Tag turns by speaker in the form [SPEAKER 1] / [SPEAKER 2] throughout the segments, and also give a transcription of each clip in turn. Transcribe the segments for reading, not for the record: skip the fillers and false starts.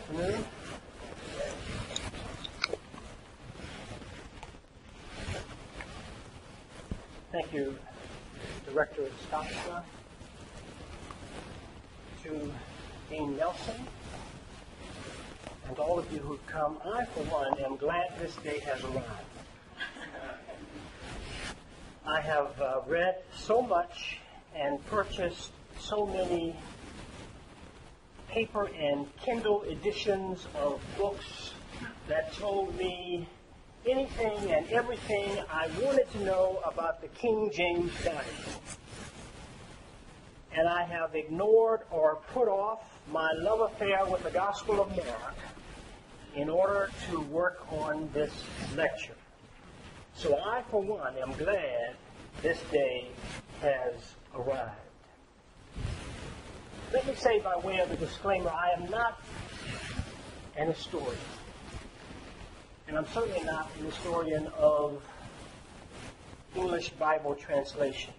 [SPEAKER 1] afternoon. Thank you, Director Scotsma, to Dean Nelson, and all of you who've come. I, for one, am glad this day has arrived. I have read so much and purchased so many paper and Kindle editions of books that told me anything and everything I wanted to know about the King James Bible. And I have ignored or put off my love affair with the Gospel of Mark in order to work on this lecture. So I, for one, am glad this day has arrived. Let me say by way of a disclaimer, I am not an historian. And I'm certainly not an historian of English Bible translations.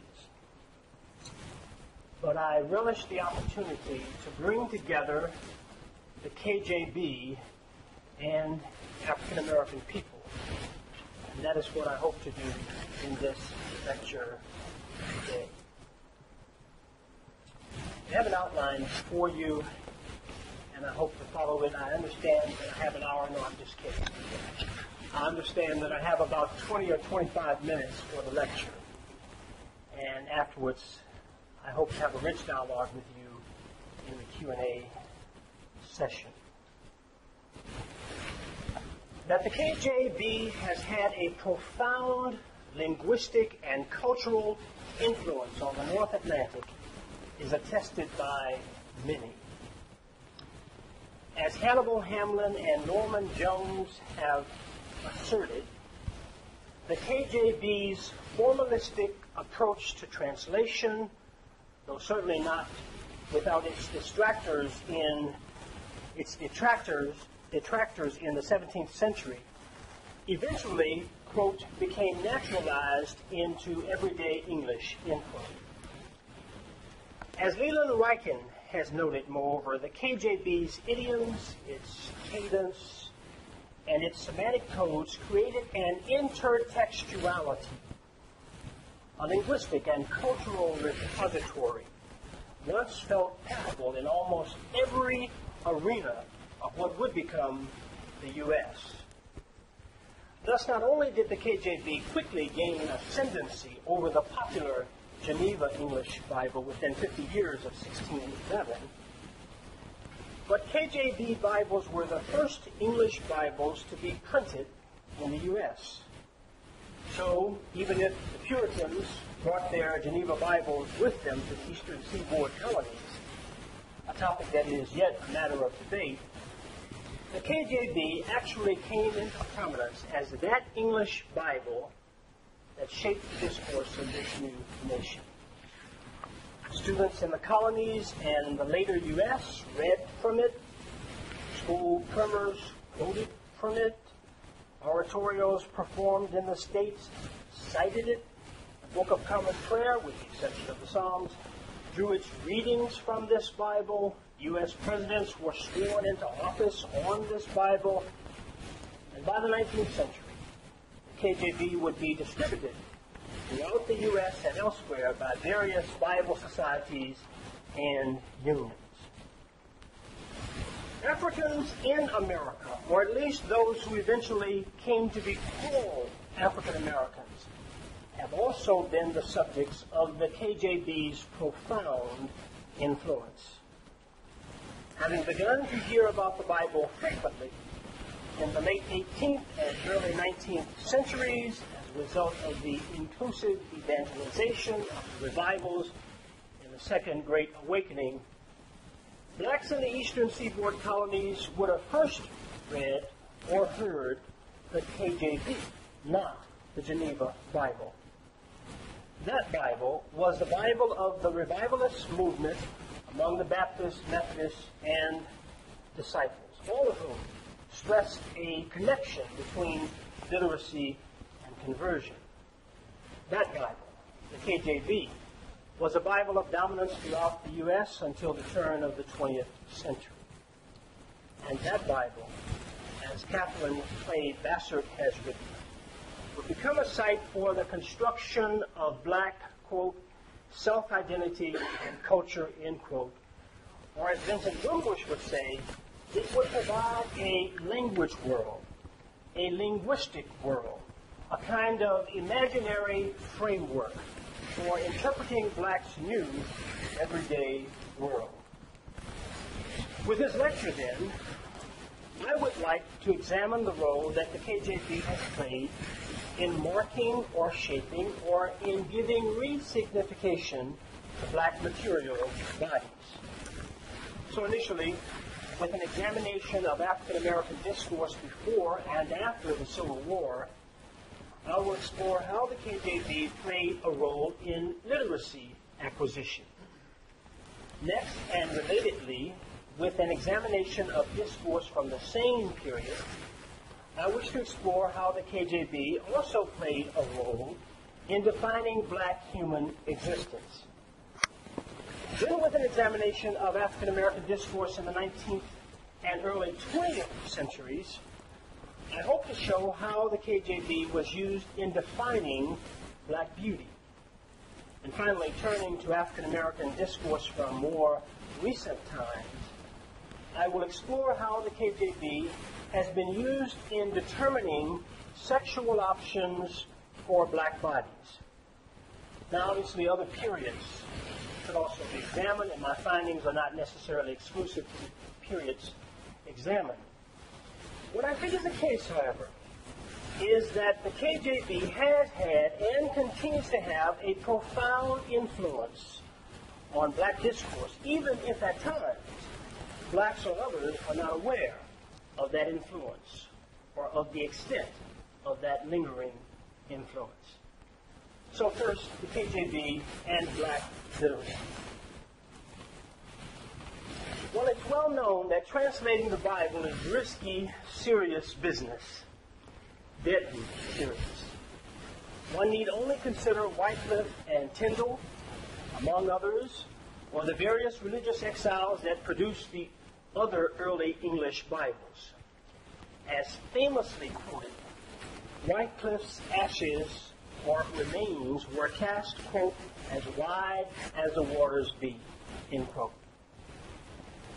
[SPEAKER 1] But I relish the opportunity to bring together the KJB and African American people. And that is what I hope to do in this lecture today. I have an outline for you, and I hope to follow it. I understand that I have an hour. No, I'm just kidding. I understand that I have about 20 or 25 minutes for the lecture. And afterwards, I hope to have a rich dialogue with you in the Q&A session. That the KJB has had a profound linguistic and cultural influence on the North Atlantic is attested by many. As Hannibal Hamlin and Norman Jones have asserted, the KJB's formalistic approach to translation, though certainly not without its detractors in the 17th century, eventually, quote, became naturalized into everyday English, end quote. As Leland Ryken has noted, moreover, the KJB's idioms, its cadence, and its semantic codes created an intertextuality, a linguistic and cultural repository once felt palpable in almost every arena of what would become the U.S. Thus, not only did the KJB quickly gain ascendancy over the popular Geneva English Bible within 50 years of 1611, but KJB Bibles were the first English Bibles to be printed in the U.S. So, even if the Puritans brought their Geneva Bibles with them to the eastern seaboard colonies, a topic that is yet a matter of debate, the KJB actually came into prominence as that English Bible that shaped the discourse of this new nation. Students in the colonies and the later U.S. read from it, school primers quoted from it, oratorios performed in the States cited it, the Book of Common Prayer, with the exception of the Psalms, drew its readings from this Bible. U.S. presidents were sworn into office on this Bible, and by the 19th century, the KJB would be distributed throughout the U.S. and elsewhere by various Bible societies and unions. Africans in America, or at least those who eventually came to be called African Americans, have also been the subjects of the KJB's profound influence. Having begun to hear about the Bible frequently in the late 18th and early 19th centuries as a result of the inclusive evangelization of the revivals in the Second Great Awakening, blacks in the eastern seaboard colonies would have first read or heard the KJB, not the Geneva Bible. That Bible was the Bible of the revivalist movement among the Baptists, Methodists, and disciples, all of whom stressed a connection between literacy and conversion. That Bible, the KJB, was a Bible of dominance throughout the U.S. until the turn of the 20th century. And that Bible, as Catherine Clay Bassert has written, would become a site for the construction of black, quote, self-identity and culture, end quote. Or as Vincent Wimbush would say, it would provide a language world, a linguistic world, a kind of imaginary framework for interpreting blacks' new, everyday world. With this lecture, then, I would like to examine the role that the KJB has played in marking or shaping or in giving re-signification to black material bodies. So initially, with an examination of African American discourse before and after the Civil War, I will explore how the KJB played a role in literacy acquisition. Next, and relatedly, with an examination of discourse from the same period, I wish to explore how the KJB also played a role in defining black human existence. Then, with an examination of African American discourse in the 19th and early 20th centuries, I hope to show how the KJB was used in defining black beauty. And finally, turning to African American discourse from more recent times, I will explore how the KJB has been used in determining sexual options for black bodies. Now, obviously, other periods should also be examined, and my findings are not necessarily exclusive to the periods examined. What I think is the case, however, is that the KJB has had and continues to have a profound influence on black discourse, even if at times blacks or others are not aware of that influence or of the extent of that lingering influence. So first, the KJB and black literacy. Well, it's well known that translating the Bible is risky, serious business. Deadly serious. One need only consider Wycliffe and Tyndale, among others, or the various religious exiles that produced the other early English Bibles. As famously quoted, Wycliffe's ashes or remains were cast, quote, as wide as the waters be, end quote.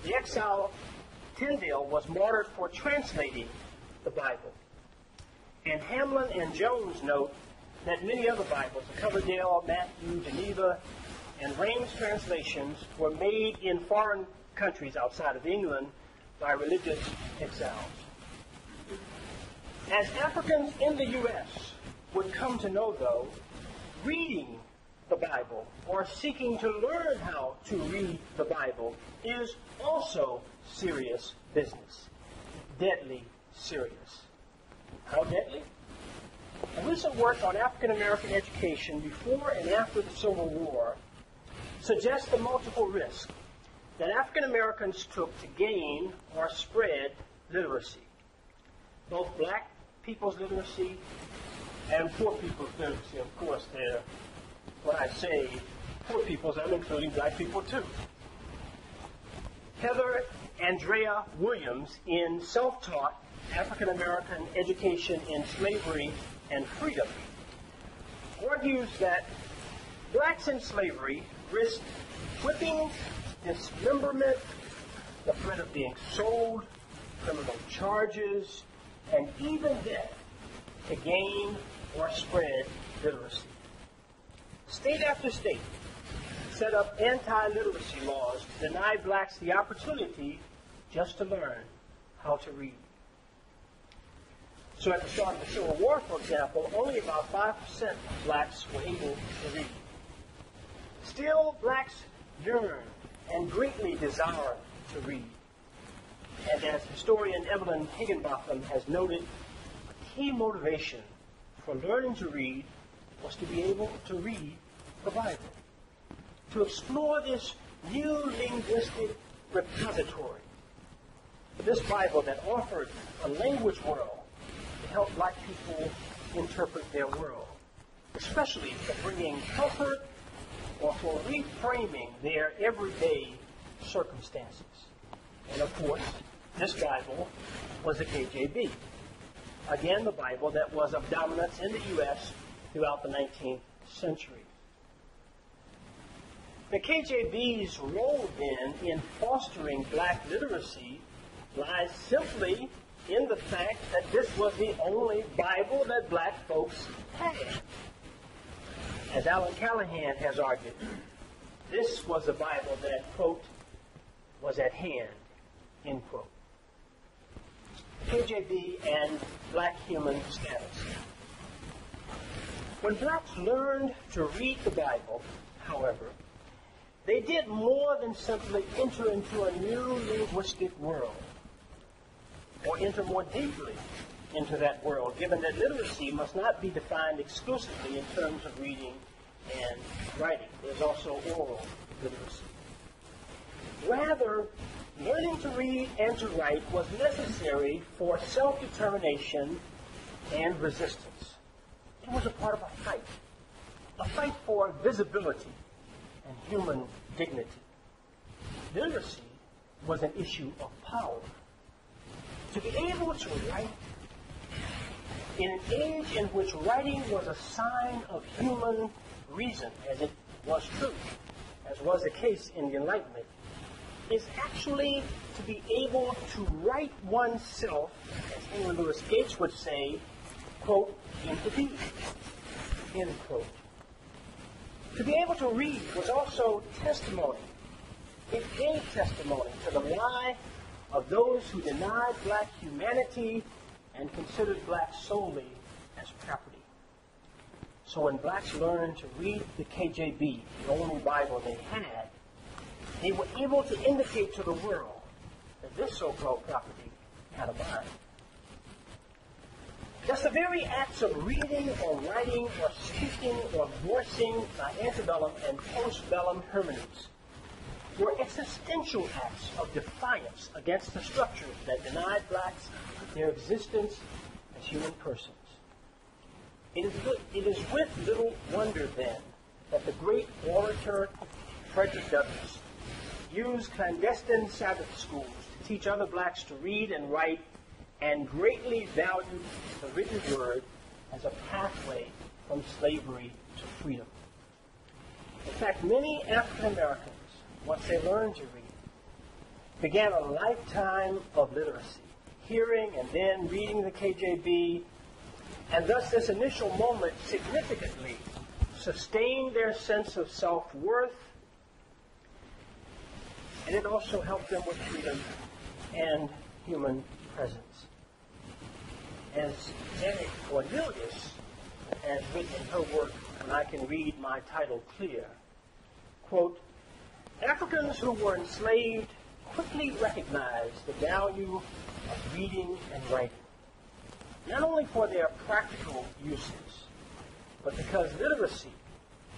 [SPEAKER 1] The exile Tyndale was martyred for translating the Bible. And Hamlin and Jones note that many other Bibles, the Coverdale, Matthew, Geneva, and Raines translations, were made in foreign countries outside of England by religious exiles. As Africans in the U.S. would come to know, though, reading the Bible or seeking to learn how to read the Bible is also serious business. Deadly serious. How deadly? A recent work on African American education before and after the Civil War suggests the multiple risks that African Americans took to gain or spread literacy. Both black people's literacy and poor people's literacy. Of course, when I say poor people's, I'm including black people too. Heather Andrea Williams, in Self-Taught African American Education in Slavery and Freedom, argues that blacks in slavery risked whipping, dismemberment, the threat of being sold, criminal charges, and even death to gain or spread literacy. State after state set up anti-literacy laws to deny blacks the opportunity just to learn how to read. So at the start of the Civil War, for example, only about 5% of blacks were able to read. Still, blacks yearn and greatly desire to read. And as historian Evelyn Higginbotham has noted, a key motivation for learning to read was to be able to read the Bible, to explore this new linguistic repository, this Bible that offered a language world to help black people interpret their world, especially for bringing comfort or for reframing their everyday circumstances. And of course, This Bible was the KJV. Again, the Bible that was of dominance in the U.S. throughout the 19th century. The KJV's role then in fostering black literacy lies simply in the fact that this was the only Bible that black folks had. As Alan Callahan has argued, this was the Bible that, quote, was at hand, end quote. KJV and black human status. When blacks learned to read the Bible, however, they did more than simply enter into a new linguistic world, or enter more deeply into that world, given that literacy must not be defined exclusively in terms of reading and writing. There's also oral literacy. Rather, learning to read and to write was necessary for self-determination and resistance. It was a part of a fight for visibility and human dignity. Literacy was an issue of power. To be able to write in an age in which writing was a sign of human reason, as it was true, as was the case in the Enlightenment, is actually to be able to write oneself, as Henry Louis Gates would say, quote, into being, end quote. To be able to read was also testimony. It gave testimony to the lie of those who denied black humanity and considered blacks solely as property. So when blacks learned to read the KJV, the only Bible they had, they were able to indicate to the world that this so-called property had a mind. Thus, the very acts of reading or writing or speaking or voicing by antebellum and postbellum hermeneutics were existential acts of defiance against the structures that denied blacks their existence as human persons. It is with little wonder, then, that the great orator Frederick Douglass used clandestine Sabbath schools to teach other blacks to read and write, and greatly valued the written word as a pathway from slavery to freedom. In fact, many African Americans, once they learned to read, began a lifetime of literacy, hearing and then reading the KJV, and thus this initial moment significantly sustained their sense of self-worth, and it also helped them with freedom and human presence. As Janet Cornelius has written in her work, and I can read my title clear, quote, Africans who were enslaved quickly recognized the value of reading and writing, not only for their practical uses, but because literacy,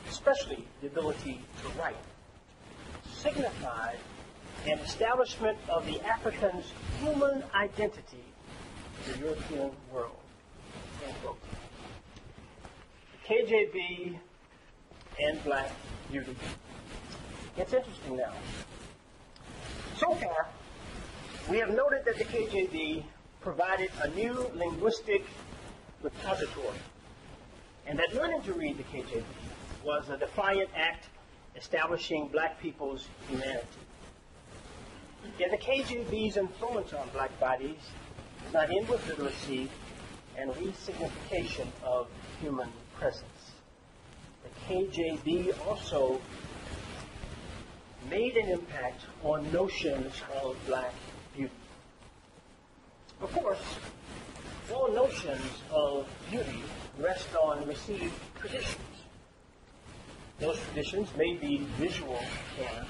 [SPEAKER 1] especially the ability to write, signified an establishment of the African's human identity in the European world. End quote. KJV and black beauty. It's interesting now. So far, we have noted that the KJV provided a new linguistic repository, and that learning to read the KJV was a defiant act establishing black people's humanity. Yet the KJV's influence on black bodies does not end with literacy and resignification of human presence. The KJV also made an impact on notions of black beauty. Of course, all notions of beauty rest on received traditions. Those traditions may be visual ones,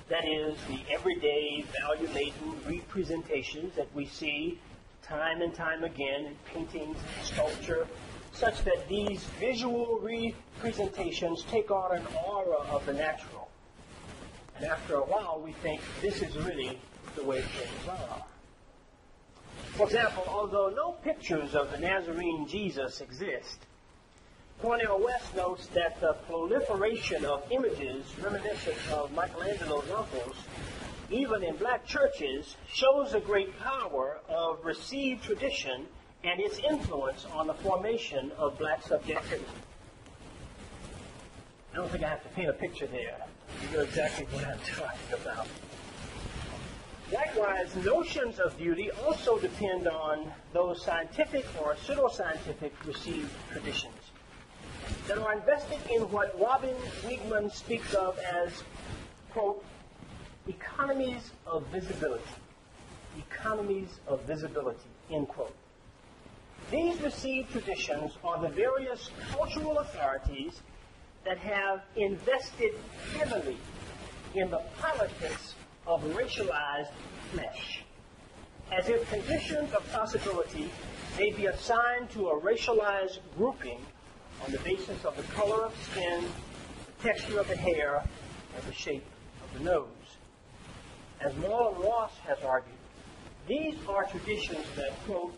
[SPEAKER 1] that is, the everyday, value-laden representations that we see time and time again in paintings and sculpture, such that these visual representations take on an aura of the natural. And after a while, we think this is really the way things are. For example, although no pictures of the Nazarene Jesus exist, Cornel West notes that the proliferation of images reminiscent of Michelangelo's uncles even in black churches, shows the great power of received tradition and its influence on the formation of black subjectivity. I don't think I have to paint a picture there. You know exactly what I'm talking about. Likewise, notions of beauty also depend on those scientific or pseudoscientific received traditions that are invested in what Robin Wiegman speaks of as, quote, economies of visibility. Economies of visibility, end quote. These received traditions are the various cultural authorities that have invested heavily in the politics of racialized flesh, as if conditions of possibility may be assigned to a racialized grouping on the basis of the color of skin, the texture of the hair, and the shape of the nose. As Marlon Ross has argued, these are traditions that, quote,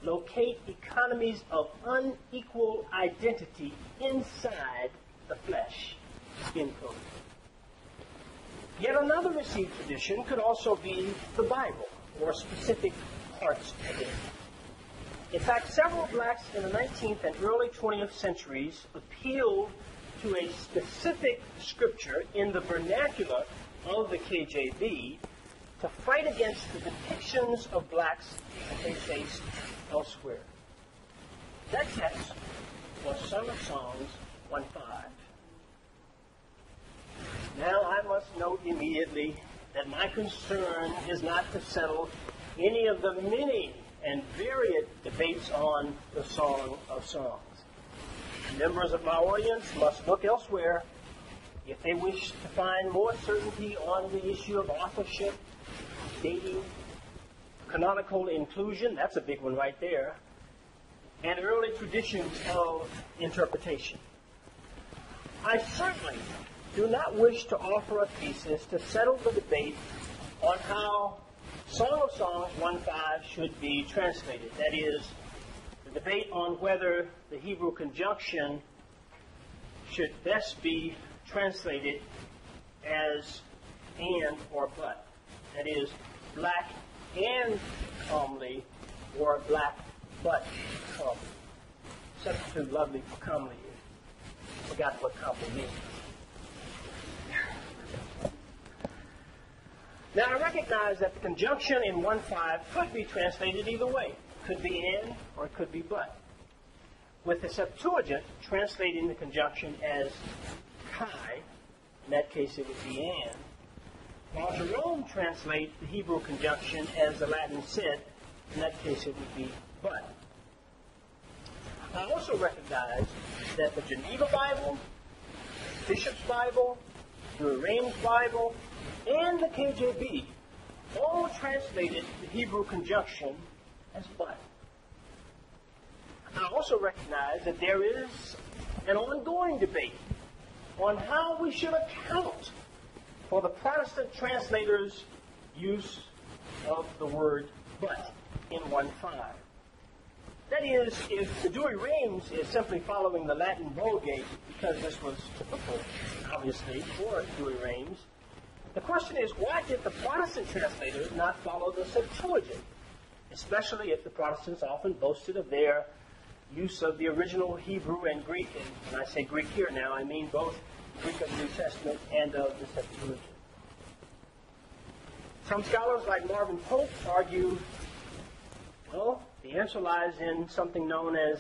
[SPEAKER 1] locate economies of unequal identity inside the flesh, end quote. Yet another received tradition could also be the Bible, or specific parts of it. In fact, several blacks in the 19th and early 20th centuries appealed to a specific scripture in the vernacular of the KJV to fight against the depictions of blacks that they faced elsewhere. That text was Song of Songs 1:5. Now I must note immediately that my concern is not to settle any of the many and varied debates on the Song of Songs. Members of my audience must look elsewhere if they wish to find more certainty on the issue of authorship, dating, canonical inclusion, that's a big one right there, and early traditions of interpretation. I certainly do not wish to offer a thesis to settle the debate on how Song of Songs 1:5 should be translated. That is, the debate on whether the Hebrew conjunction should best be translated as and or but. That is, black and comely or black but comely. Substitute lovely for comely. Forgot what comely means. Now, I recognize that the conjunction in 1:5 could be translated either way. It could be and or it could be but. With the Septuagint translating the conjunction as kai, in that case it would be and, while Jerome translates the Hebrew conjunction as the Latin said, in that case it would be but. I also recognize that the Geneva Bible, Bishop's Bible, the Reims Bible, and the KJV all translated the Hebrew conjunction as but. I also recognize that there is an ongoing debate on how we should account for the Protestant translators' use of the word but in 1:5. That is, if the Douay-Rheims is simply following the Latin Vulgate, because this was typical, obviously, for Douay-Rheims, the question is, why did the Protestant translators not follow the Septuagint, especially if the Protestants often boasted of their use of the original Hebrew and Greek? And when I say Greek here now, I mean both Greek of the New Testament and of the Septuagint. Some scholars like Marvin Pope argue, well, the answer lies in something known as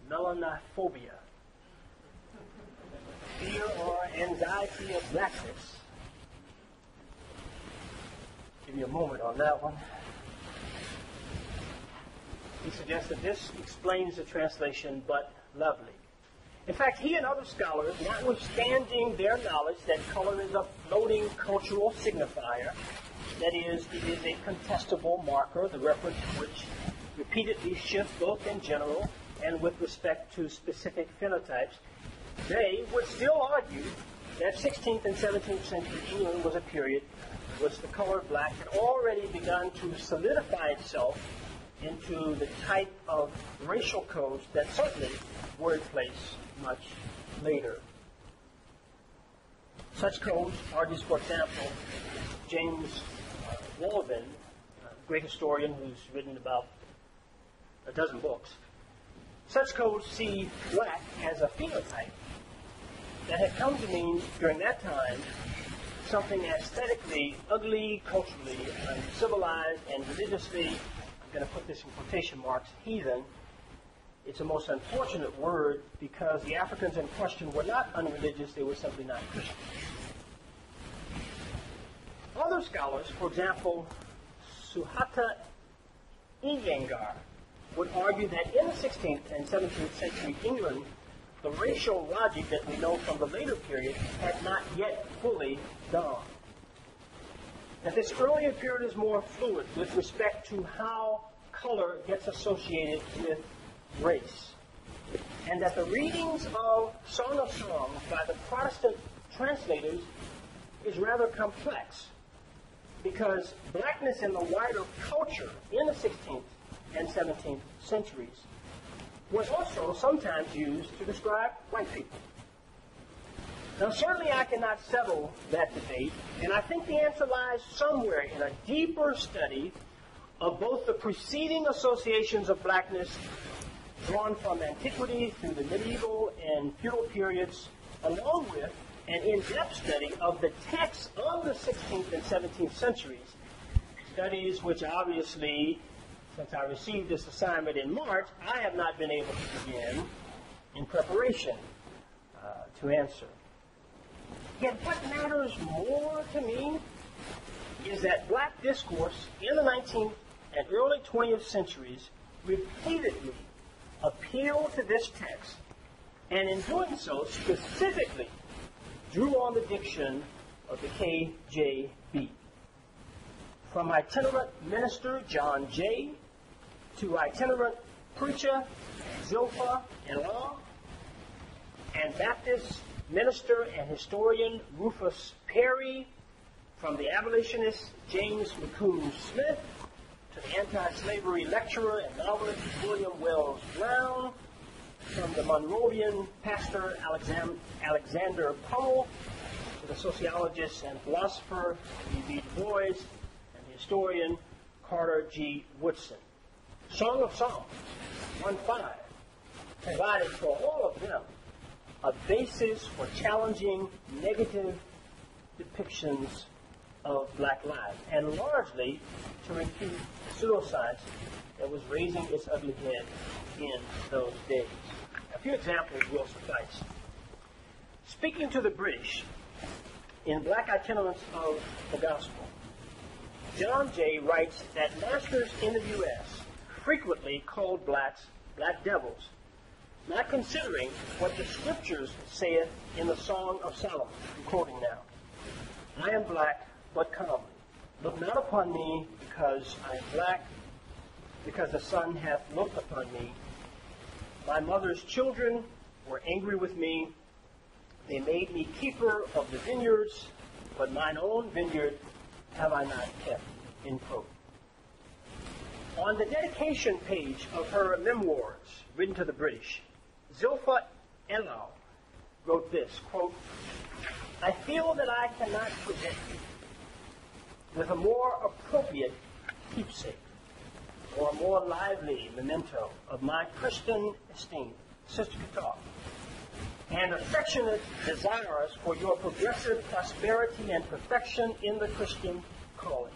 [SPEAKER 1] melanophobia, fear or anxiety of blackness. Give you a moment on that one. He suggests that this explains the translation, but lovely. In fact, he and other scholars, notwithstanding their knowledge that color is a floating cultural signifier, that is, it is a contestable marker, the reference to which repeatedly shifts both in general and with respect to specific phenotypes, they would still argue that 16th and 17th century England was a period in which the color black had already begun to solidify itself into the type of racial codes that certainly were in place much later. Such codes argues, for example, James Walden, a great historian who's written about a dozen books, such codes see black as a phenotype that had come to mean during that time something aesthetically ugly, culturally uncivilized, and religiously, I'm going to put this in quotation marks, heathen. It's a most unfortunate word because the Africans in question were not unreligious, they were simply not Christian. Other scholars, for example, Suhata Iyengar, would argue that in the 16th and 17th century England, the racial logic that we know from the later period had not yet fully dawned. That this earlier period is more fluid with respect to how color gets associated with race. And that the readings of Song of Songs by the Protestant translators is rather complex because blackness in the wider culture in the 16th and 17th centuries was also sometimes used to describe white people. Now, certainly I cannot settle that debate, and I think the answer lies somewhere in a deeper study of both the preceding associations of blackness drawn from antiquity through the medieval and feudal periods, along with an in-depth study of the texts of the 16th and 17th centuries, studies which obviously, since I received this assignment in March, I have not been able to begin in preparation to answer. Yet what matters more to me is that black discourse in the 19th and early 20th centuries repeatedly appealed to this text, and in doing so specifically drew on the diction of the KJB. From itinerant minister John Jay to itinerant preacher Zilpha Elah, and Baptist minister and historian Rufus Perry, from the abolitionist James McCoon Smith to the anti-slavery lecturer and novelist William Wells Brown, from the Monrovian pastor Alexander Pummel to the sociologist and philosopher E.B. Du Bois and the historian Carter G. Woodson. Song of Songs 1:5 provided for all of them a basis for challenging negative depictions of black lives, and largely to refute pseudoscience that was raising its ugly head in those days. A few examples will suffice. Speaking to the British in Black Itinerants of the Gospel, John Jay writes that masters in the U.S. frequently called blacks black devils, not considering what the Scriptures saith in the Song of Solomon. I'm quoting now. I am black, but comely. Look not upon me because I am black, because the sun hath looked upon me. My mother's children were angry with me. They made me keeper of the vineyards, but mine own vineyard have I not kept. End quote. On the dedication page of her memoirs written to the British, Zilpha Elah wrote this, quote, I feel that I cannot present you with a more appropriate keepsake or a more lively memento of my Christian esteem, Sister Qatar, and affectionate desires for your progressive prosperity and perfection in the Christian calling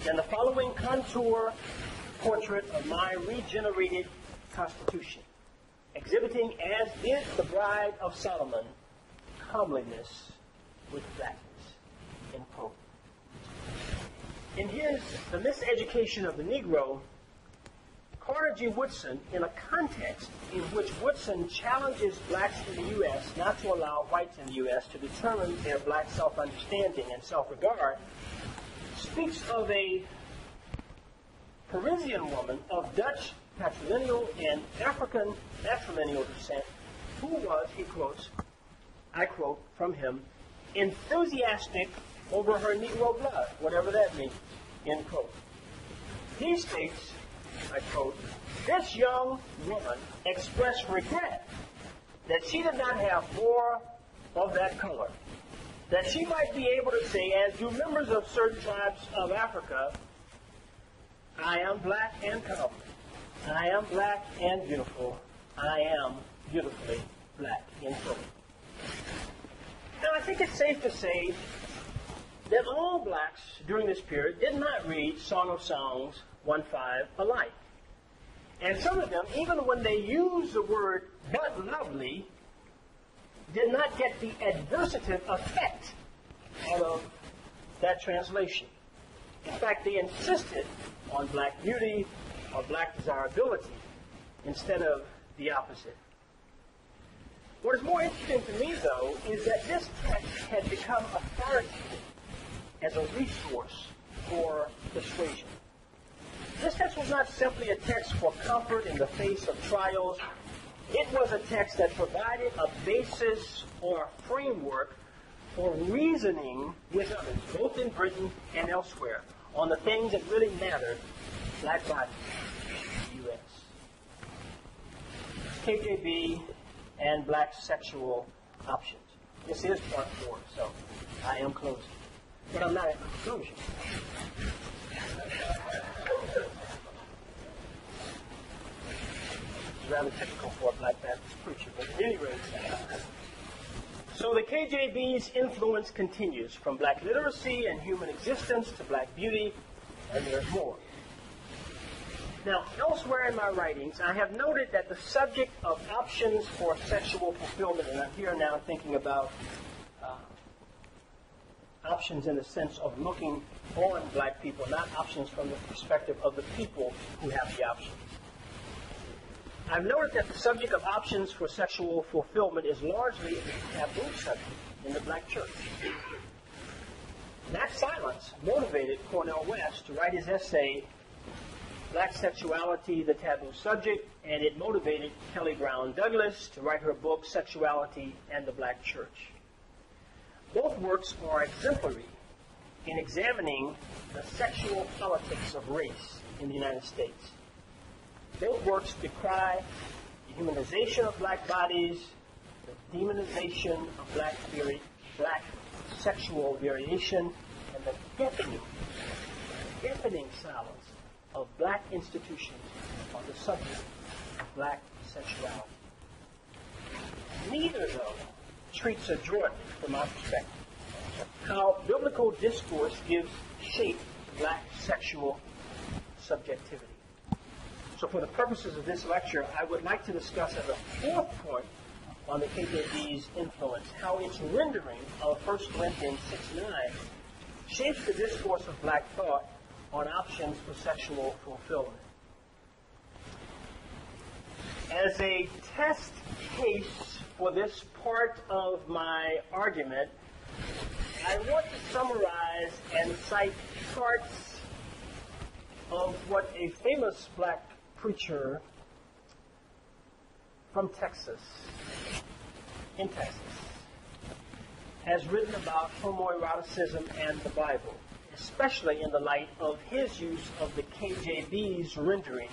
[SPEAKER 1] than the following contour portrait of my regenerated constitution, exhibiting, as did the bride of Solomon, comeliness with blackness. End quote. In his The Miseducation of the Negro, Carter G. Woodson, in a context in which Woodson challenges blacks in the U.S. not to allow whites in the U.S. to determine their black self-understanding and self-regard, speaks of a Parisian woman of Dutch patrilineal and African matrilineal descent who was, he quotes, I quote from him, enthusiastic over her Negro blood, whatever that means, end quote. He states, I quote, this young woman expressed regret that she did not have more of that color. that she might be able to say, as do members of certain tribes of Africa, I am black and common. I am black and beautiful. I am beautifully black in soul. Now, I think it's safe to say that all blacks during this period did not read Song of Songs 1:5 alike. And some of them, even when they used the word but lovely, did not get the adversative effect out of that translation. In fact, they insisted on black beauty or black desirability instead of the opposite. What is more interesting to me, though, is that this text had become authoritative as a resource for persuasion. This text was not simply a text for comfort in the face of trials. It was a text that provided a basis or a framework for reasoning with others, both in Britain and elsewhere, on the things that really mattered, black bodies in the U.S. KJB and black sexual options. This is part 4, so I am closing. But I'm not at conclusion. It's rather typical for a black Baptist preacher, but at any rate. So the KJB's influence continues from black literacy and human existence to black beauty, and there's more. Now, elsewhere in my writings, I have noted that the subject of options for sexual fulfillment, and I'm here now thinking about options in the sense of looking on black people, not options from the perspective of the people who have the options. I've noted that the subject of options for sexual fulfillment is largely a taboo subject in the black church. That silence motivated Cornel West to write his essay, Black Sexuality, the Taboo Subject, and it motivated Kelly Brown Douglas to write her book, Sexuality and the Black Church. Both works are exemplary in examining the sexual politics of race in the United States. Both works decry the humanization of black bodies, the demonization of black sexual variation, and the deafening silence of black institutions on the subject of black sexuality. Neither, though, treats adroitly, from my perspective, how biblical discourse gives shape to black sexual subjectivity. So for the purposes of this lecture, I would like to discuss as a fourth point on the KJB's influence how its rendering of 1 Corinthians 6:9 shapes the discourse of black thought on options for sexual fulfillment. As a test case for this part of my argument, I want to summarize and cite parts of what a famous black preacher from Texas, has written about homoeroticism and the Bible, especially in the light of his use of the KJB's rendering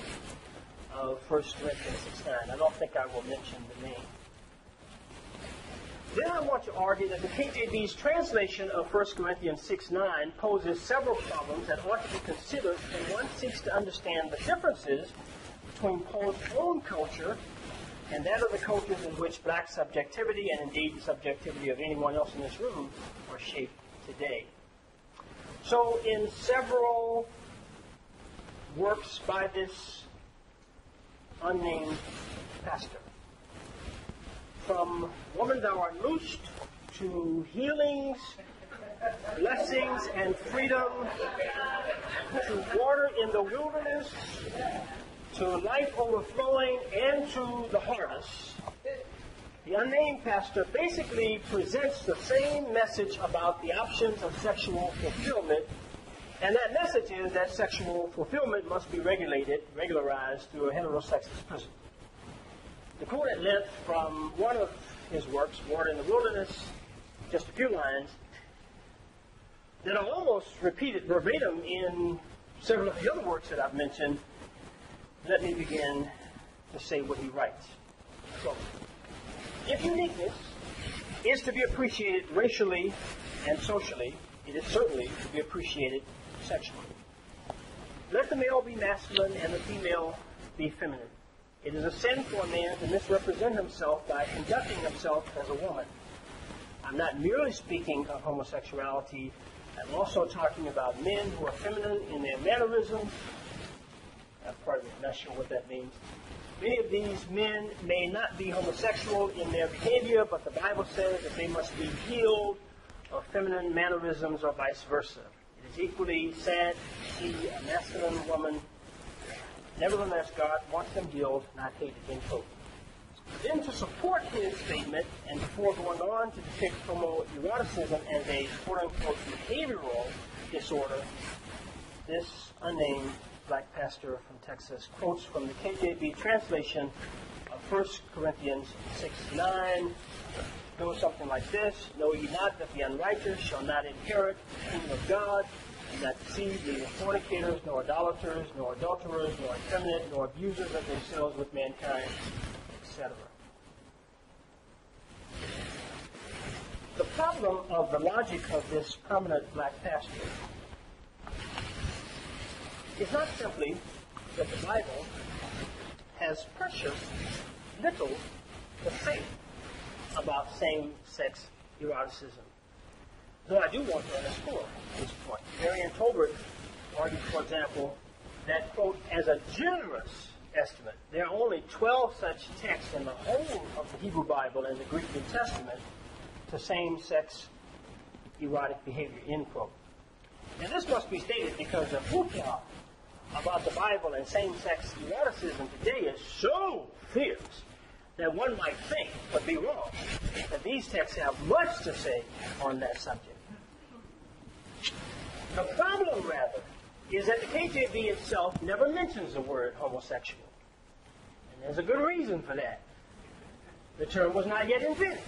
[SPEAKER 1] of 1 Corinthians 6:9. I don't think I will mention the name. Then I want to argue that the KJB's translation of 1 Corinthians 6:9 poses several problems that ought to be considered when one seeks to understand the differences between Paul's own culture and that of the cultures in which black subjectivity, and indeed the subjectivity of anyone else in this room, are shaped today. So in several works by this unnamed pastor, from Woman Thou Art Loosed to Healings, Blessings, and Freedom, to Water in the Wilderness, to Life Overflowing, and to the Harvest, the unnamed pastor basically presents the same message about the options of sexual fulfillment, and that message is that sexual fulfillment must be regularized through a heterosexist prison. To quote at length from one of his works, Water in the Wilderness, just a few lines, that are almost repeated verbatim in several of the other works that I've mentioned, let me begin to say what he writes. So, if uniqueness is to be appreciated racially and socially, it is certainly to be appreciated sexually. Let the male be masculine and the female be feminine. It is a sin for a man to misrepresent himself by conducting himself as a woman. I'm not merely speaking of homosexuality. I'm also talking about men who are feminine in their mannerisms. Pardon me, I'm not sure what that means. Many of these men may not be homosexual in their behavior, but the Bible says that they must be healed of feminine mannerisms or vice versa. It is equally sad to see a masculine woman. Nevertheless, God wants them healed, not hated, end quote. Then to support his statement, and before going on to depict homoeroticism as a quote-unquote behavioral disorder, this unnamed black pastor from Texas quotes from the KJV translation of 1 Corinthians 6:9. It goes something like this: Know ye not that the unrighteous shall not inherit the kingdom of God? Do not deceive, neither fornicators, nor idolaters, nor adulterers, nor effeminate, nor abusers of themselves with mankind, etc. The problem of the logic of this prominent black pastor is not simply that the Bible has precious little to say about same-sex eroticism. Though I do want to underscore this point. Marian Tolbert argued, for example, that, quote, as a generous estimate, there are only 12 such texts in the whole of the Hebrew Bible and the Greek New Testament to same-sex erotic behavior, end quote. And this must be stated because the hoopla about the Bible and same-sex eroticism today is so fierce that one might think, but be wrong, that these texts have much to say on that subject. The problem, rather, is that the KJV itself never mentions the word homosexual. And there's a good reason for that. The term was not yet invented.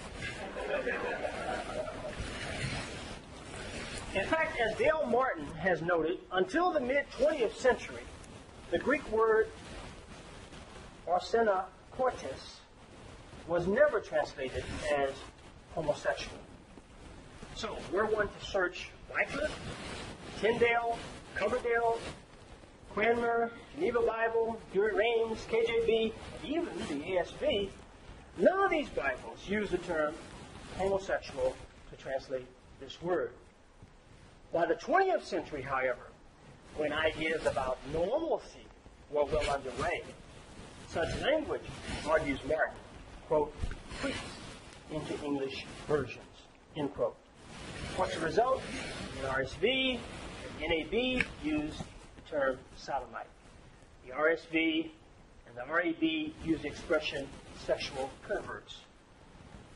[SPEAKER 1] In fact, as Dale Martin has noted, until the mid-20th century, the Greek word arsenokortes was never translated as homosexual. So, were one to search Wycliffe, Tyndale, Coverdale, Cranmer, Geneva Bible, Douay-Rheims, KJV, and even the ASV, none of these Bibles use the term homosexual to translate this word. By the 20th century, however, when ideas about normalcy were well underway, such language, argues Martin, quote, creeps into English versions, end quote. What's the result? The RSV and NAB use the term sodomite. The RSV and the RAB use the expression sexual perverts.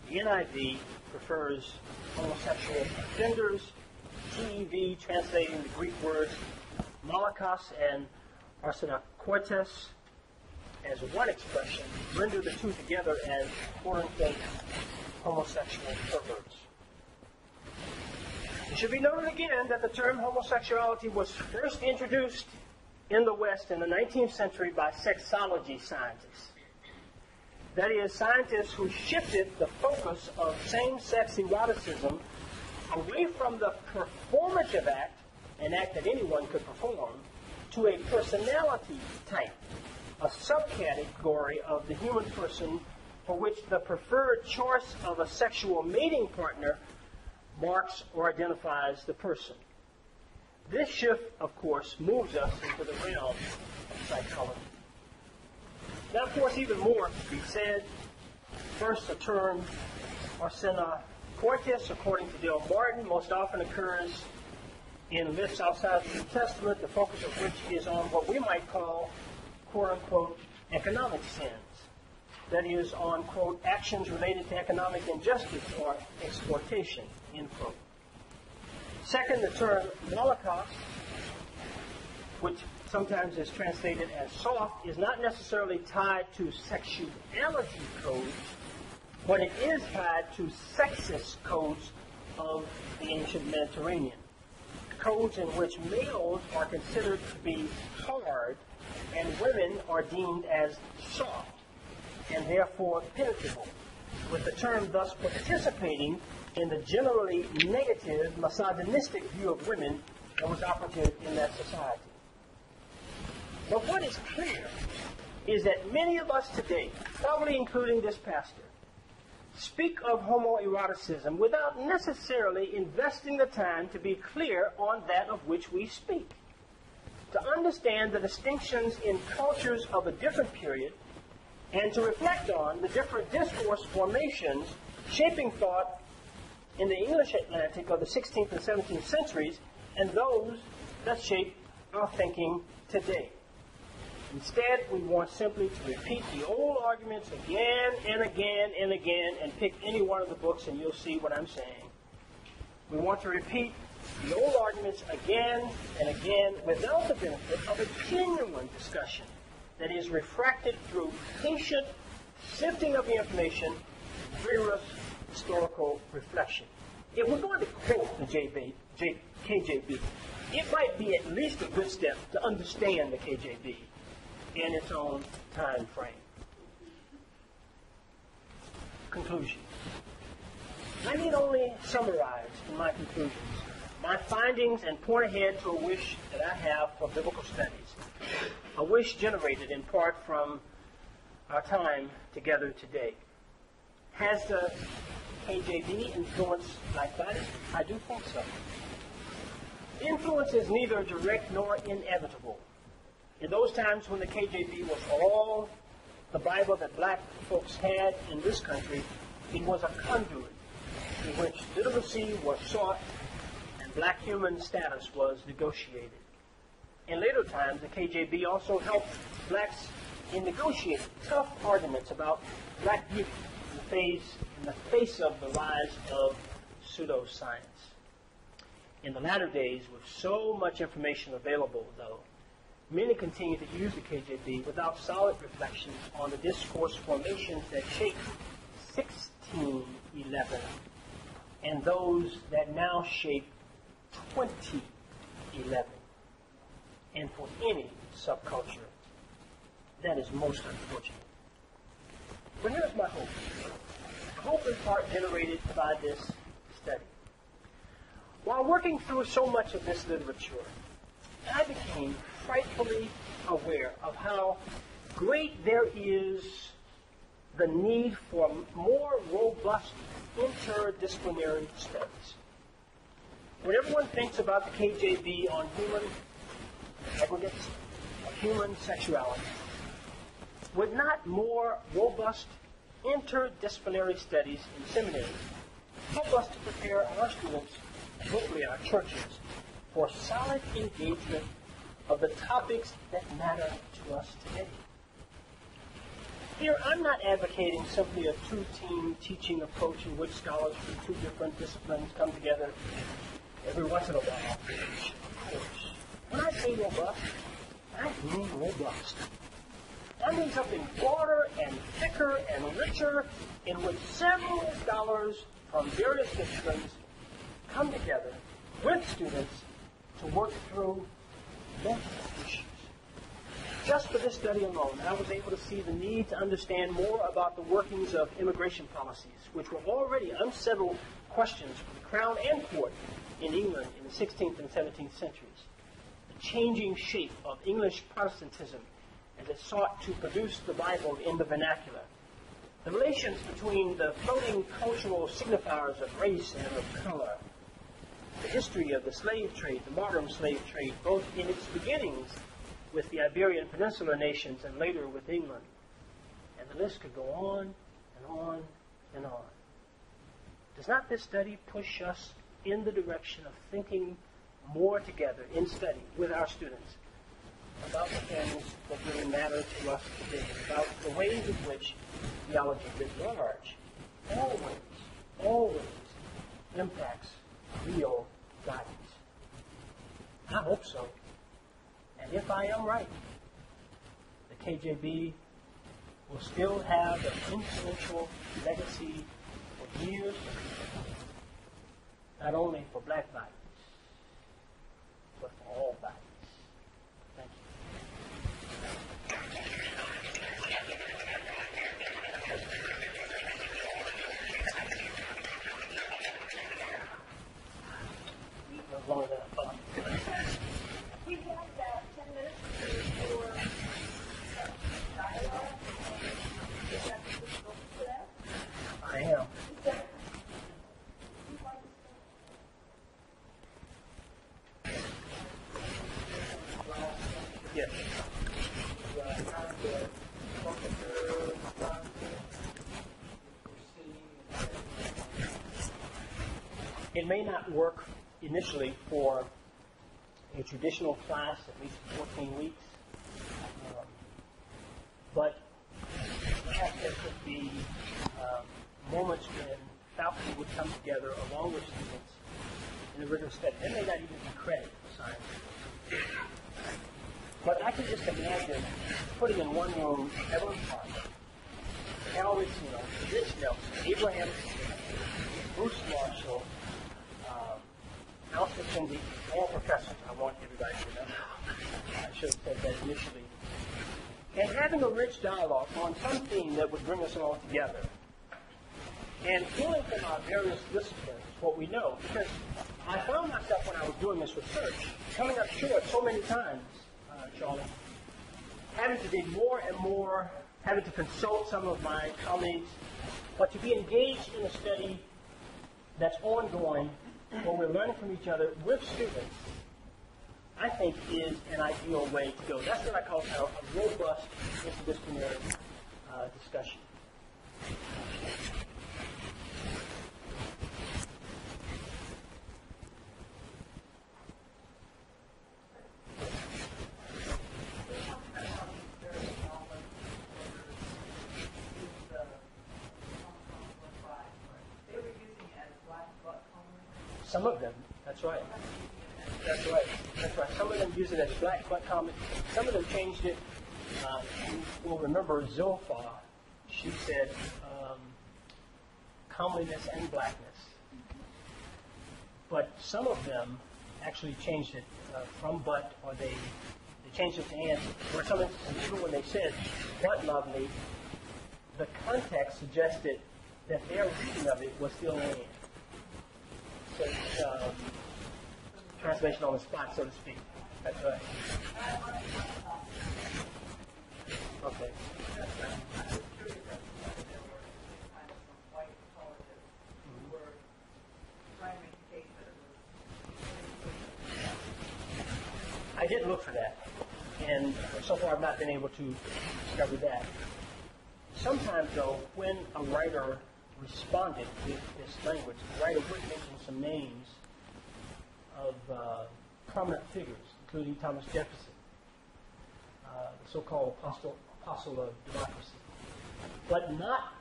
[SPEAKER 1] The NIV prefers homosexual offenders. TEV, translating the Greek words malakos and arsenokortes as one expression, render the two together as quote-unquote homosexual perverts. It should be noted again that the term homosexuality was first introduced in the West in the 19th century by sexology scientists. That is, scientists who shifted the focus of same-sex eroticism away from the performative act, an act that anyone could perform, to a personality type, a subcategory of the human person for which the preferred choice of a sexual mating partner marks or identifies the person. This shift, of course, moves us into the realm of psychology. Now, of course, even more could be said. First, the term arsenokortes, according to Dale Martin, most often occurs in lists outside the New Testament, the focus of which is on what we might call, quote-unquote, economic sins. That is, on, quote, actions related to economic injustice or exploitation, end quote. Second, the term malakos, which sometimes is translated as soft, is not necessarily tied to sexuality codes, but it is tied to sexist codes of the ancient Mediterranean. Codes in which males are considered to be hard and women are deemed as soft and therefore penetrable, with the term thus participating in the generally negative, misogynistic view of women that was operative in that society. But what is clear is that many of us today, probably including this pastor, speak of homoeroticism without necessarily investing the time to be clear on that of which we speak. To understand the distinctions in cultures of a different period, and to reflect on the different discourse formations shaping thought in the English Atlantic of the 16th and 17th centuries, and those that shape our thinking today. Instead, we want simply to repeat the old arguments again and again and again, and pick any one of the books and you'll see what I'm saying. We want to repeat the old arguments again and again without the benefit of a genuine discussion that is refracted through patient sifting of the information, rigorous historical reflection. If we're going to quote the KJB, it might be at least a good step to understand the KJB in its own time frame. Conclusion. I need only summarize in my conclusions my findings and point ahead to a wish that I have for biblical studies, a wish generated in part from our time together today. Has the KJB influenced Black bodies? I do think so. The influence is neither direct nor inevitable. In those times when the KJB was all the Bible that black folks had in this country, it was a conduit in which literacy was sought and black human status was negotiated. In later times, the KJB also helped blacks in negotiating tough arguments about black beauty in the face of the rise of pseudoscience. In the latter days, with so much information available, though, many continue to use the KJB without solid reflections on the discourse formations that shaped 1611 and those that now shape 2011. And for any subculture, that is most unfortunate. But here's my hope. Hope in part generated by this study. While working through so much of this literature, I became frightfully aware of how great there is the need for more robust interdisciplinary studies. When everyone thinks about the KJB on human aggregates of human sexuality, would not more robust interdisciplinary studies in seminaries help us to prepare our students, and hopefully our churches, for solid engagement of the topics that matter to us today? Here, I'm not advocating simply a two-team teaching approach in which scholars from two different disciplines come together every once in a while. Of course. When I say robust, I mean robust. I mean something broader and thicker and richer, in which several scholars from various disciplines come together with students to work through multiple issues. Just for this study alone, I was able to see the need to understand more about the workings of immigration policies, which were already unsettled questions for the Crown and Court in England in the 16th and 17th centuries. The changing shape of English Protestantism as it sought to produce the Bible in the vernacular. The relations between the floating cultural signifiers of race and of color. The history of the slave trade, the modern slave trade, both in its beginnings with the Iberian Peninsula nations and later with England. And the list could go on and on and on. Does not this study push us in the direction of thinking more together in study with our students about the things that really matter to us today, about the ways in which theology writ large always impacts real guidance? I hope so. And if I am right, the KJB will still have an influential legacy for years to come, not only for black bodies, but for all bodies. Thank you. Yes. It may not work initially for a traditional class, at least 14 weeks, but perhaps there could be moments when faculty would come together along with students in a rigorous study. There may not even be credit assigned. But I can just imagine putting in one room Evelyn Park, Al Ricino, Rich Nelson, Abraham Smith, Bruce Marshall, Alistair Kinsey, all professors. I want everybody to know. I should have said that initially. And having a rich dialogue on some theme that would bring us all together. And pulling from our various disciplines what we know. Because I found myself when I was doing this research, coming up short so many times, Charlie, having to be more and more, having to consult some of my colleagues, but to be engaged in a study that's ongoing, where we're learning from each other with students, I think is an ideal way to go. That's what I call a robust interdisciplinary discussion. Some of them, that's right. That's right. That's right. Some of them use it as black butt comic. Some of them changed it. You will remember Zilpha. She said comeliness and blackness. But some of them actually changed it from butt, or they changed it to and. Or some instances, even when they said butt lovely, the context suggested that their reading of it was still and. So it's translation on the spot, so to speak. That's right. Okay. I did look for that, and so far I've not been able to discover that. Sometimes, though, when a writer responded with this language, the writer would mention some names of prominent figures, including Thomas Jefferson, the so-called apostle of democracy, but not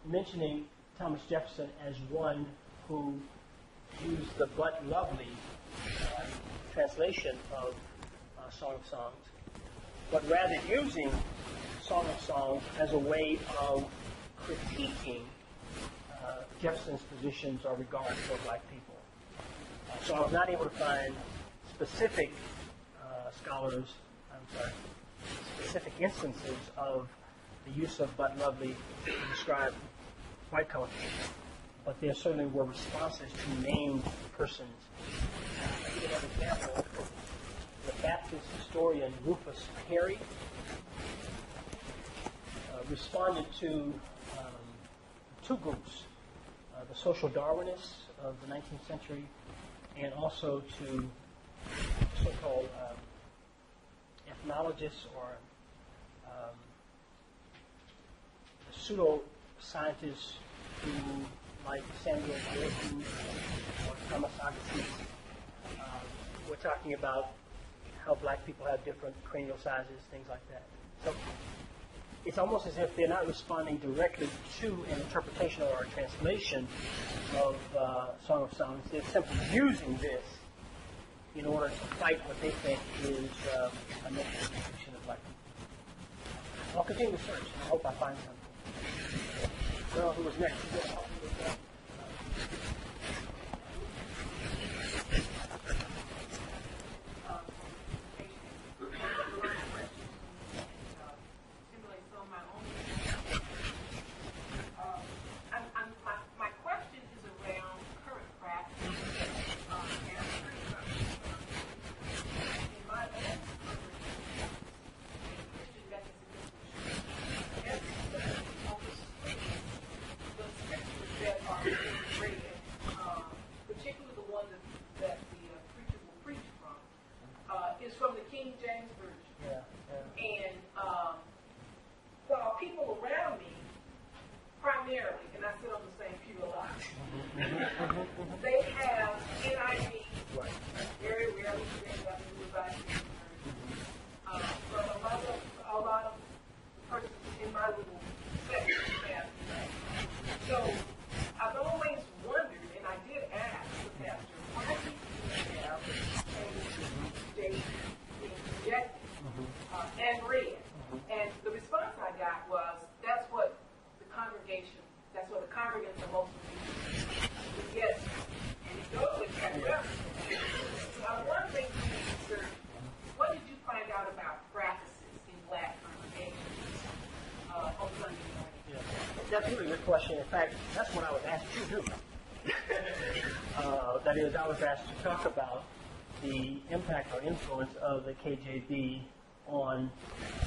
[SPEAKER 1] mentioning Thomas Jefferson as one who used the but lovely translation of Song of Songs, but rather using Song of Songs as a way of critiquing Jefferson's positions or regard for black people. So I was not able to find specific specific instances of the use of but lovely to describe white culture. But there certainly were responses to named persons. I'll give you an example. The Baptist historian Rufus Perry responded to two groups, the social Darwinists of the 19th century, and also to so-called ethnologists or pseudo-scientists who, like Samuel Johnson or Thomas Augustus, we're talking about how black people have different cranial sizes, things like that. So it's almost as if they're not responding directly to an interpretation or a translation of Song of Songs. They're simply using this in order to fight what they think is a negative depiction of black people. I'll continue to search. I hope I find something. Well, who was next?
[SPEAKER 2] King James Version.
[SPEAKER 1] Yeah.
[SPEAKER 2] And while people around me, primarily, and I sit on the same pew a lot, they have NIV.
[SPEAKER 1] Right.
[SPEAKER 2] Very rarely do they have the revised version. But a lot of persons in my little section have. So I've always wondered, and I did ask the pastor, why do you have KJV being rejected and read? And the response I got was, that's what the congregants are most interested in. Yes, and it goes with that reference. So I'm wondering, sir, what did you find out about practices in black congregations on Sunday morning?
[SPEAKER 1] Yeah. That's a really good question. In fact, that's what I was asked to do. That is, I was asked to talk about the impact or influence of the KJV on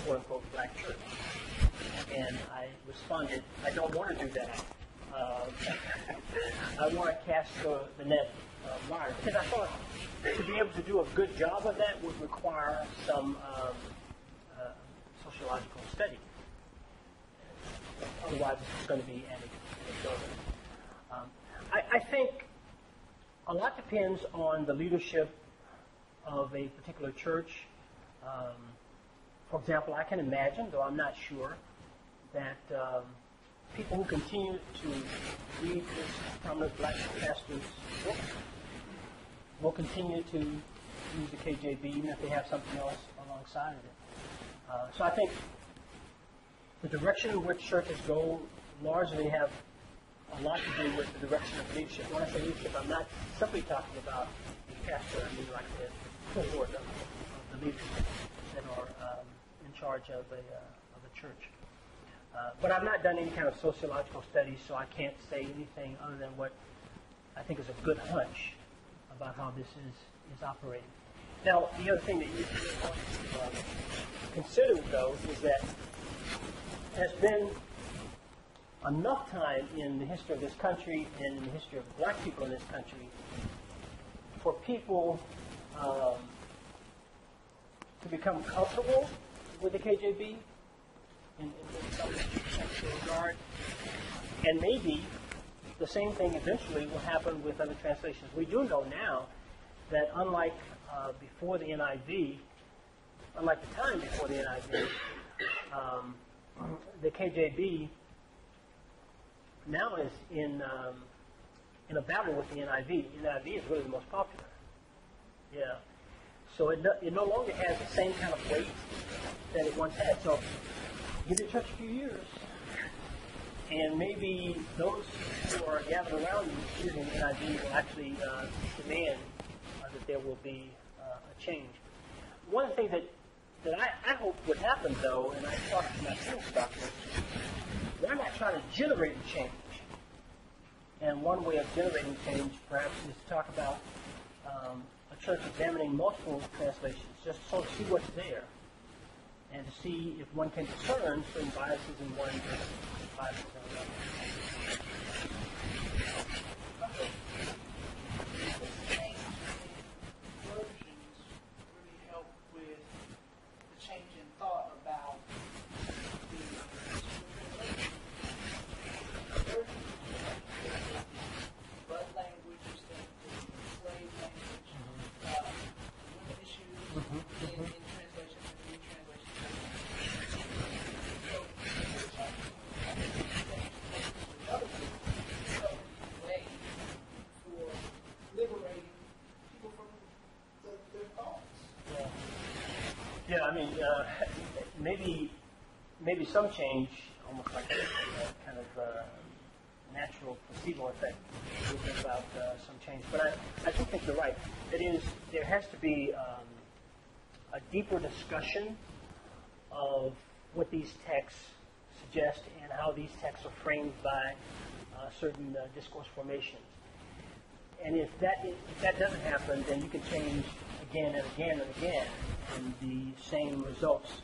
[SPEAKER 1] quote-unquote black church. And I responded, I don't want to do that. I want to cast the net wide. Because I thought to be able to do a good job of that would require some sociological study. Otherwise, it's going to be anecdotal. I think a lot depends on the leadership of a particular church. For example, I can imagine, though I'm not sure, that people who continue to read this prominent black pastor's books will continue to use the KJV even if they have something else alongside of it. So I think the direction in which churches go largely have a lot to do with the direction of leadership. When I say leadership, I'm not simply talking about the pastor. I mean like the cohort of the leaders that are in charge of the church. But I've not done any kind of sociological studies, so I can't say anything other than what I think is a good hunch about how this is operating. Now, the other thing that you want to consider, though, is that there's been enough time in the history of this country and in the history of black people in this country for people to become comfortable with the KJV in some regard. And maybe the same thing eventually will happen with other translations. We do know now that unlike before the NIV, unlike the time before the NIV, the KJV now is in a battle with the NIV. The NIV is really the most popular. Yeah. So it no longer has the same kind of weight that it once had. So give the church a few years, and maybe those who are gathered around you using the NIV will actually demand that there will be a change. One of the things that I hope would happen, though, and I talked to my students about this, why not try to generate a change? And one way of generating change, perhaps, is to talk about a church examining multiple translations, just so to see what's there, and to see if one can discern certain biases in one versus biases in another. Yeah, I mean, maybe some change, almost like a kind of natural placebo effect, will bring about some change. But I do think you're right. That is, there has to be a deeper discussion of what these texts suggest and how these texts are framed by certain discourse formations. And if that doesn't happen, then you can change again and again and again, and the same results.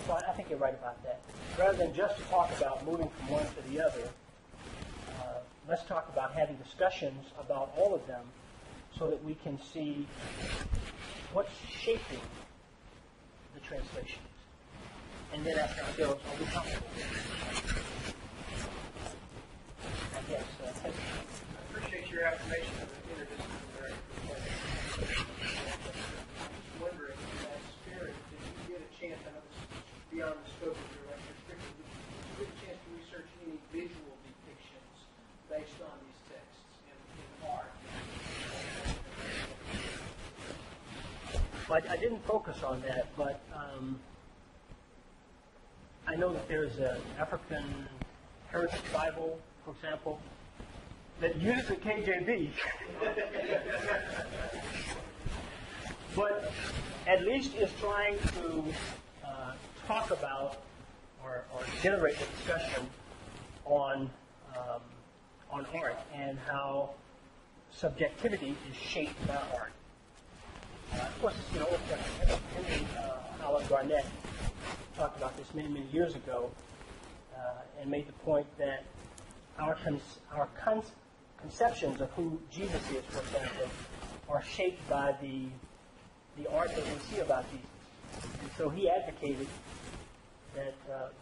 [SPEAKER 1] So I think you're right about that. Rather than just to talk about moving from one to the other, let's talk about having discussions about all of them so that we can see what's shaping the translations? And then ask ourselves, are we comfortable with it? I guess.
[SPEAKER 3] I appreciate your affirmation of the interdisciplinary perspective. I'm wondering, in that spirit, did you get a chance, I know this is beyond the scope of your lecture strictly, but did you get a chance to research any visual depictions based on these texts in art?
[SPEAKER 1] Well, I didn't focus on that, but I know that there's an African Heritage Bible, for example, that uses the KJV. But at least is trying to talk about or generate a discussion on art and how subjectivity is shaped by art. Of course, Henry Howard Garnett talked about this many, many years ago and made the point that our conceptions of who Jesus is, for example, are shaped by the art that we see about Jesus. And so he advocated that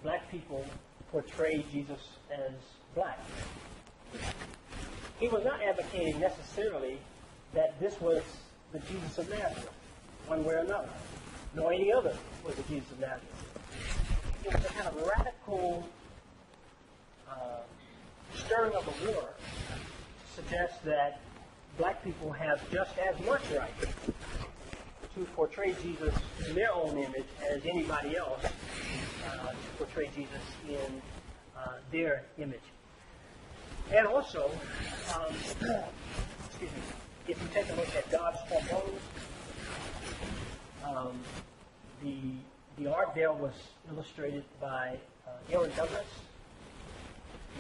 [SPEAKER 1] black people portray Jesus as black. He was not advocating necessarily that this was the Jesus of Nazareth, one way or another, nor any other was the Jesus of Nazareth. It was a kind of radical stirring of the war to suggest that black people have just as much right to portray Jesus in their own image as anybody else to portray Jesus in their image. And also, excuse me, if you take a look at God's hormones, the art there was illustrated by Aaron Douglas,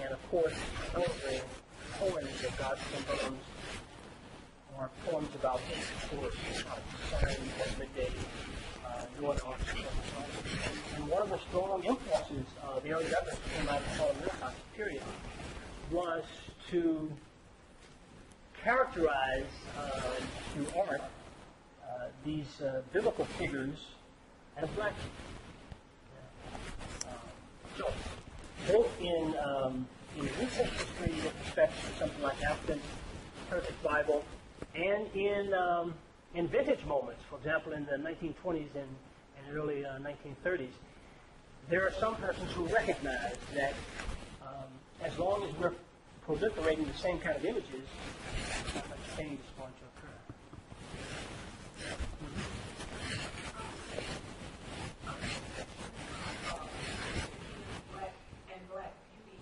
[SPEAKER 1] and of course, all of the poems of God's hormones are poems about intercourse, sun, midday, northern architecture. And one of the strong impulses of Aaron Douglas came out of the Harlem Renaissance period was to characterize through art these biblical figures as black people. So, both in recent history with respect to something like African Heritage Bible, and in vintage moments, for example, in the 1920s and early 1930s, there are some persons who recognize that as long as we're proliferating the same kind of images, a change is going to occur.
[SPEAKER 2] Black and black beauty.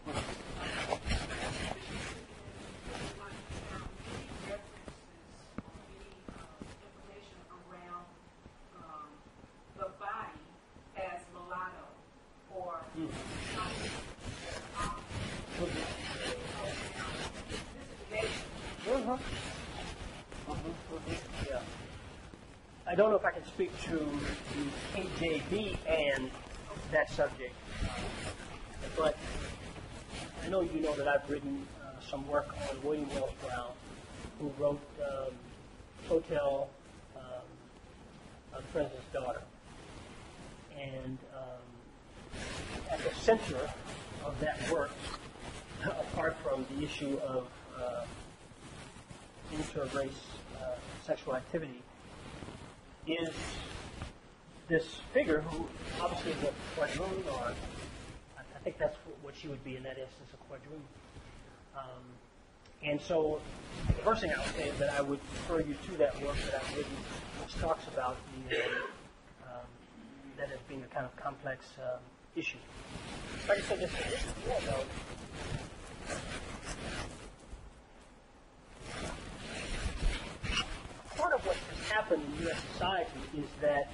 [SPEAKER 2] Information around the body as mulatto or
[SPEAKER 1] Yeah. I don't know if I can speak to the KJB and that subject, but I know you know that I've written some work on William Wells Brown, who wrote Hotel, The President's Daughter. And at the center of that work, apart from the issue of inter-race sexual activity, is this figure who obviously is a quadroon, or I think that's what she would be in that instance, a quadroon. And so the first thing I would say is that I would refer you to that work that I've written, which talks about that as being a kind of complex issue. Like I said, this is though. Part of what has happened in U.S. society is that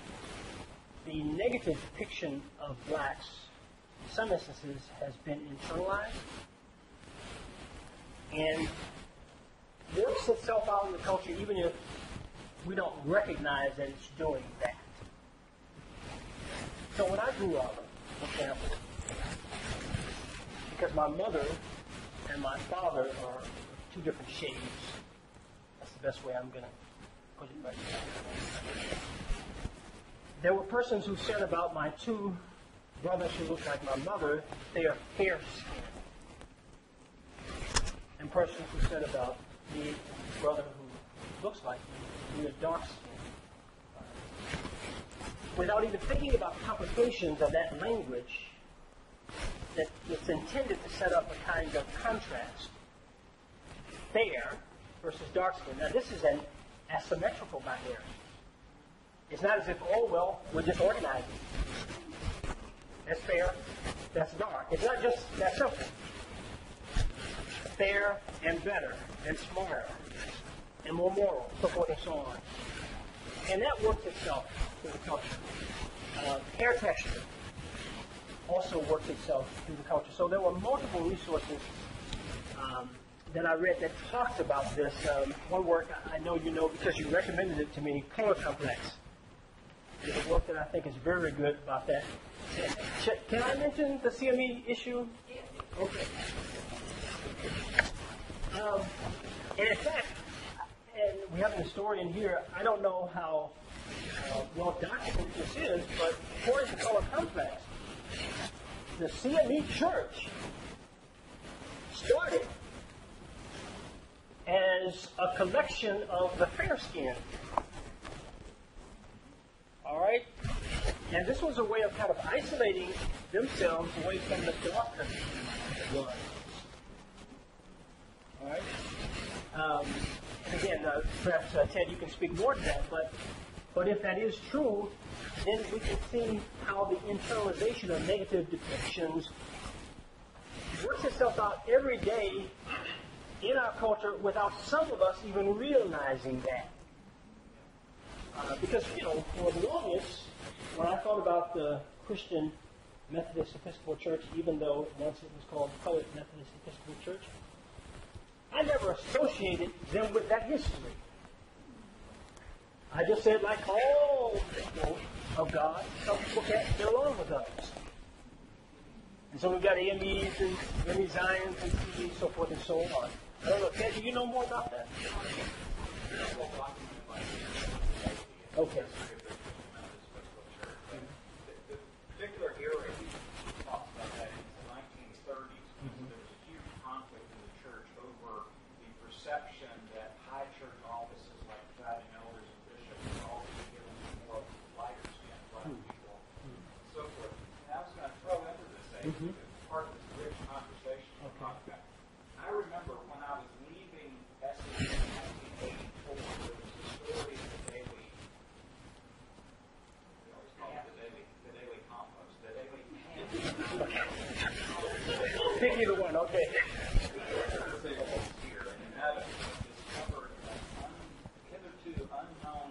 [SPEAKER 1] the negative depiction of blacks, in some instances, has been internalized and works itself out in the culture even if we don't recognize that it's doing that. So when I grew up, for example, because my mother and my father are two different shades, that's the best way I'm going to Put it back. There were persons who said about my two brothers who look like my mother, they are fair-skinned. And persons who said about the brother who looks like me, we are dark-skinned. Without even thinking about the complications of that language, that it's intended to set up a kind of contrast. Fair versus dark-skinned. Now, this is an asymmetrical binary. It's not as if, oh, well, we're just organizing. That's fair, that's dark. It's not just that simple. Fair and better and smarter and more moral, so forth and so on. And that works itself through the culture. Hair texture also works itself through the culture. So there were multiple resources that I read that talked about this. One work I know you know because you recommended it to me, Color Complex. It's a work that I think is very good about that. Can I mention the CME issue? Okay. And in fact, and we have an historian here, I don't know how well documented this is, but according to Color Complex, the CME church started as a collection of the fair-skinned. All right? And this was a way of kind of isolating themselves away from the darker ones. All right? Again, perhaps, Ted, you can speak more to that, but if that is true, then we can see how the internalization of negative depictions works itself out every day in our culture without some of us even realizing that. Because, for the longest, when I thought about the Christian Methodist Episcopal Church, even though once it was called Colored Methodist Episcopal Church, I never associated them with that history. I just said, like all people of God, some people can't get along with others. And so we've got AMEs and AME Zions and CEs, so forth and so on. I don't know, Ted, do you know more about that? Okay.
[SPEAKER 4] The particular era he talks about that in the 1930s, there was a huge conflict in the church over the perception that high church offices like presiding elders and bishops were always given more lighter skinned black people, and so forth. And I was going to throw into this part of this rich conversation we're talking about. I remember when I was leaving Essex in 1984, there was a story in the Daily. The Daily Compost, the Daily
[SPEAKER 1] Pick either one, okay.
[SPEAKER 4] Here, and that discovered an hitherto unknown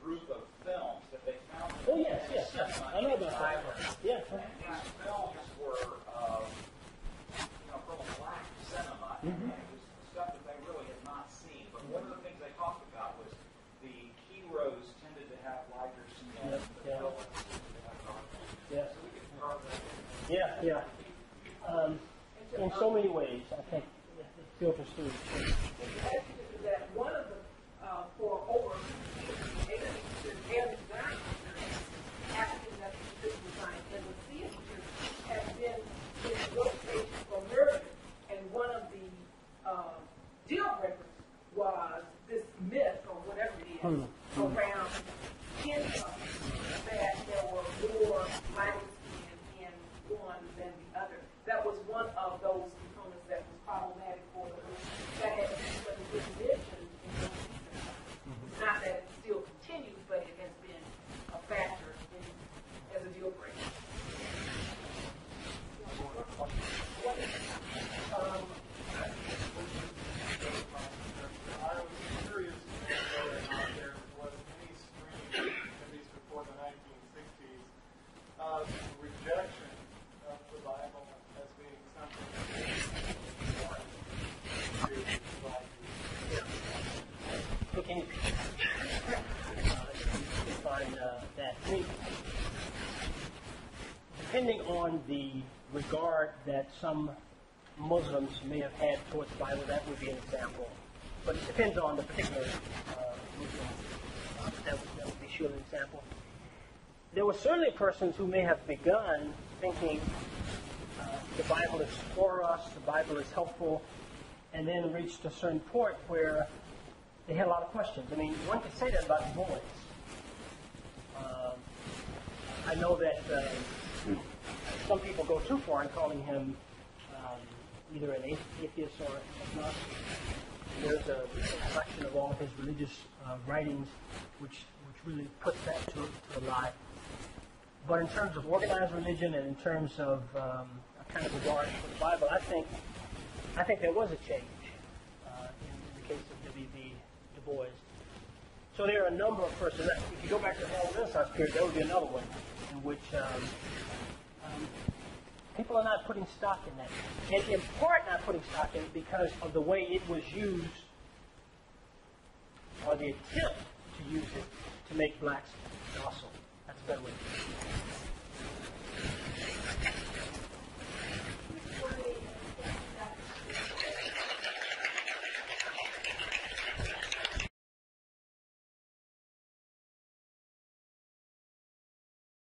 [SPEAKER 4] group of films that they found.
[SPEAKER 1] Oh, yes. I know about that. Yeah.
[SPEAKER 4] And these films were, from a black cinema, and it was stuff that they really had not seen. But one of the things they talked about was the heroes tended to have lighter skin.
[SPEAKER 1] Yes.
[SPEAKER 4] So we could throw that in.
[SPEAKER 1] Yeah. In so many ways, I think it filters through.
[SPEAKER 2] That one of the, for over 8 years, African Methodist design and the theater has been in rotation for murder, and one of the deal breakers was this myth or whatever it is around skin color, that there were more light skin in one than the other. That was one of those components that was problematic for the group that had been mentioned in those pieces. Not that it still continues, but it has been a factor as a deal breaker.
[SPEAKER 5] I was curious whether or not there was any stream, at least before the 1960s, of rejection of the Bible as being something foreign to black people.
[SPEAKER 1] Okay. Find that. Depending on the regard that some Muslims may have had towards the Bible, that would be an example. But it depends on the particular That would be surely an example. There were certainly persons who may have begun thinking the Bible is for us, the Bible is helpful, and then reached a certain point where they had a lot of questions. I mean, one could say that about Du Bois. I know that some people go too far in calling him either an atheist or agnostic. There's a collection of all of his religious writings which really puts that to a lie. But in terms of organized religion and in terms of a kind of regard for the Bible, I think there was a change in the case of W.B. Du Bois. So there are a number of persons. If you go back to the whole Renaissance period, there would be another one in which people are not putting stock in that. And in part not putting stock in it because of the way it was used, or the attempt to use it to make blacks docile. That's a better way to put it.